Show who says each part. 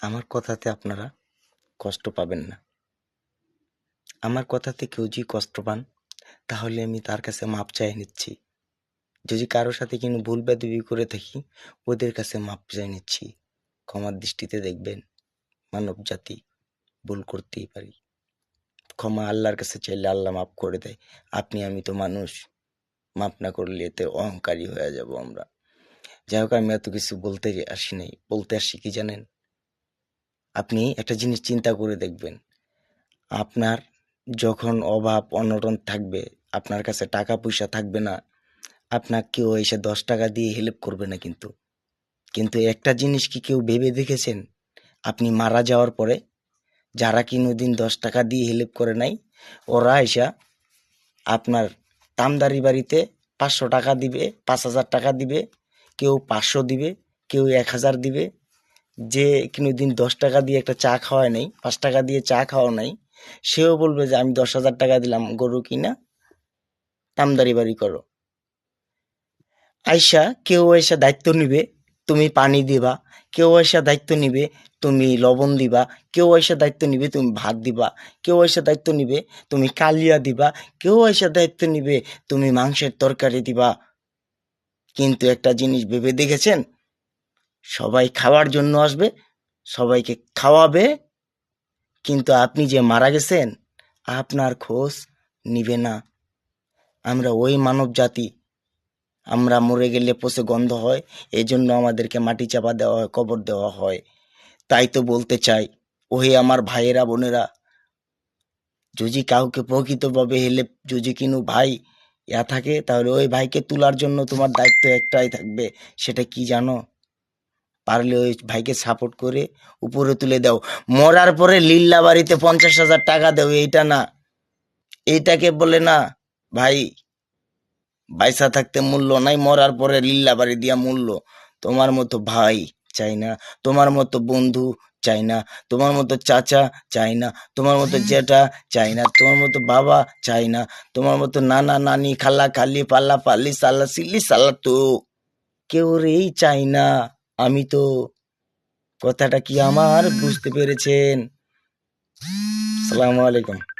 Speaker 1: আমার কথাতে আপনারা কষ্ট পাবেন না। আমার কথাতে কেউ যদি কষ্ট পান তাহলে আমি তার কাছে মাপ চাই নিচ্ছি। যদি কারোর সাথে কিন্তু ভুল বেয়াদবি করে থাকি ওদের কাছে মাপ চাই নিচ্ছি। ক্ষমার দৃষ্টিতে দেখবেন, মানব জাতি ভুল করতেই পারি। ক্ষমা আল্লাহর কাছে চাইলে আল্লাহ মাফ করে দেয়। আপনি আমি তো মানুষ, মাপ না করলে এতে অহংকারী হয়ে যাব আমরা। যাই হোক, আমি এত কিছু বলতে আসি নাই, বলতে আসি কি জানেন? আপনি একটা জিনিস চিন্তা করে দেখবেন, আপনার যখন অভাব অনটন থাকবে, আপনার কাছে টাকা পয়সা থাকবে না, আপনার কেউ এসে 10 টাকা দিয়ে হেল্প করবে না। কিন্তু কিন্তু একটা জিনিস কি কেউ ভেবে দেখেছেন? আপনি মারা যাওয়ার পরে যারা কোনোদিন 10 টাকা দিয়ে হেল্প করে নাই, ওরা এসা আপনার তামদারি বাড়িতে 500 টাকা দিবে, 5,000 টাকা দিবে, কেউ 500 দিবে, কেউ 1,000 দিবে। যে কোনোদিন 10 টাকা দিয়ে একটা চা খাওয়ায় নাই, 5 টাকা দিয়ে চা খাওয়া নাই, সেও বলবে যে আমি 10,000 টাকা দিলাম গরু কিনা তামদারি বাড়ি করো। আইসা কেউ এসে দায়িত্ব নিবে, তুমি পানি দিবা। কেউ এসে দায়িত্ব নিবে, তুমি লবণ দিবা। কেউ এসে দায়িত্ব নিবে, তুমি ভাত দিবা। কেউ এসে দায়িত্ব নিবে, তুমি কালিয়া দিবা। কেউ এসে দায়িত্ব নিবে, তুমি মাংসের তরকারি দিবা। কিন্তু একটা জিনিস ভেবে দেখেছেন? সবাই খাওয়ার জন্য আসবে, সবাইকে খাওয়াবে, কিন্তু আপনি যে মারা গেছেন আপনার খোঁজ নিবে না। আমরা ওই মানব জাতি, আমরা মরে গেলে পচে গন্ধ হয়, এই জন্য আমাদেরকে মাটি চাপা দেওয়া হয়, কবর দেওয়া হয়। তাই তো বলতে চাই, ওহে আমার ভাইয়েরা বোনেরা, যদি কাউকে প্রকৃতভাবে হেলে যদি কিনু ভাই থাকে, তাহলে ওই ভাইকে তোলার জন্য তোমার দায়িত্ব একটাই থাকবে। সেটা কি জানো? পারলে ওই ভাইকে সাপোর্ট করে উপরে তুলে দাও। মরার পরে লিল্লা বাড়িতে 50,000 টাকা দেও, এইটা না। এইটাকে বলে না ভাই, বাইসা থাকতে মূল্য নাই, মরার পরে লিল্লা বাড়ি দিয়া মূল্য। তোমার মতো ভাই চাই না, তোমার মতো বন্ধু চাই না, তোমার মতো চাচা চাই না, তোমার মতো জেঠা চাই না, তোমার মতো বাবা চাই না, তোমার মতো নানা নানি খালা খালি পাল্লা পাল্লি সাল্লা সিল্লি সাল্লা তো কেউ রেই চাই না। আমি তো, কথাটা কি আমার বুঝতে পেরেছেন? সালামু আলাইকুম।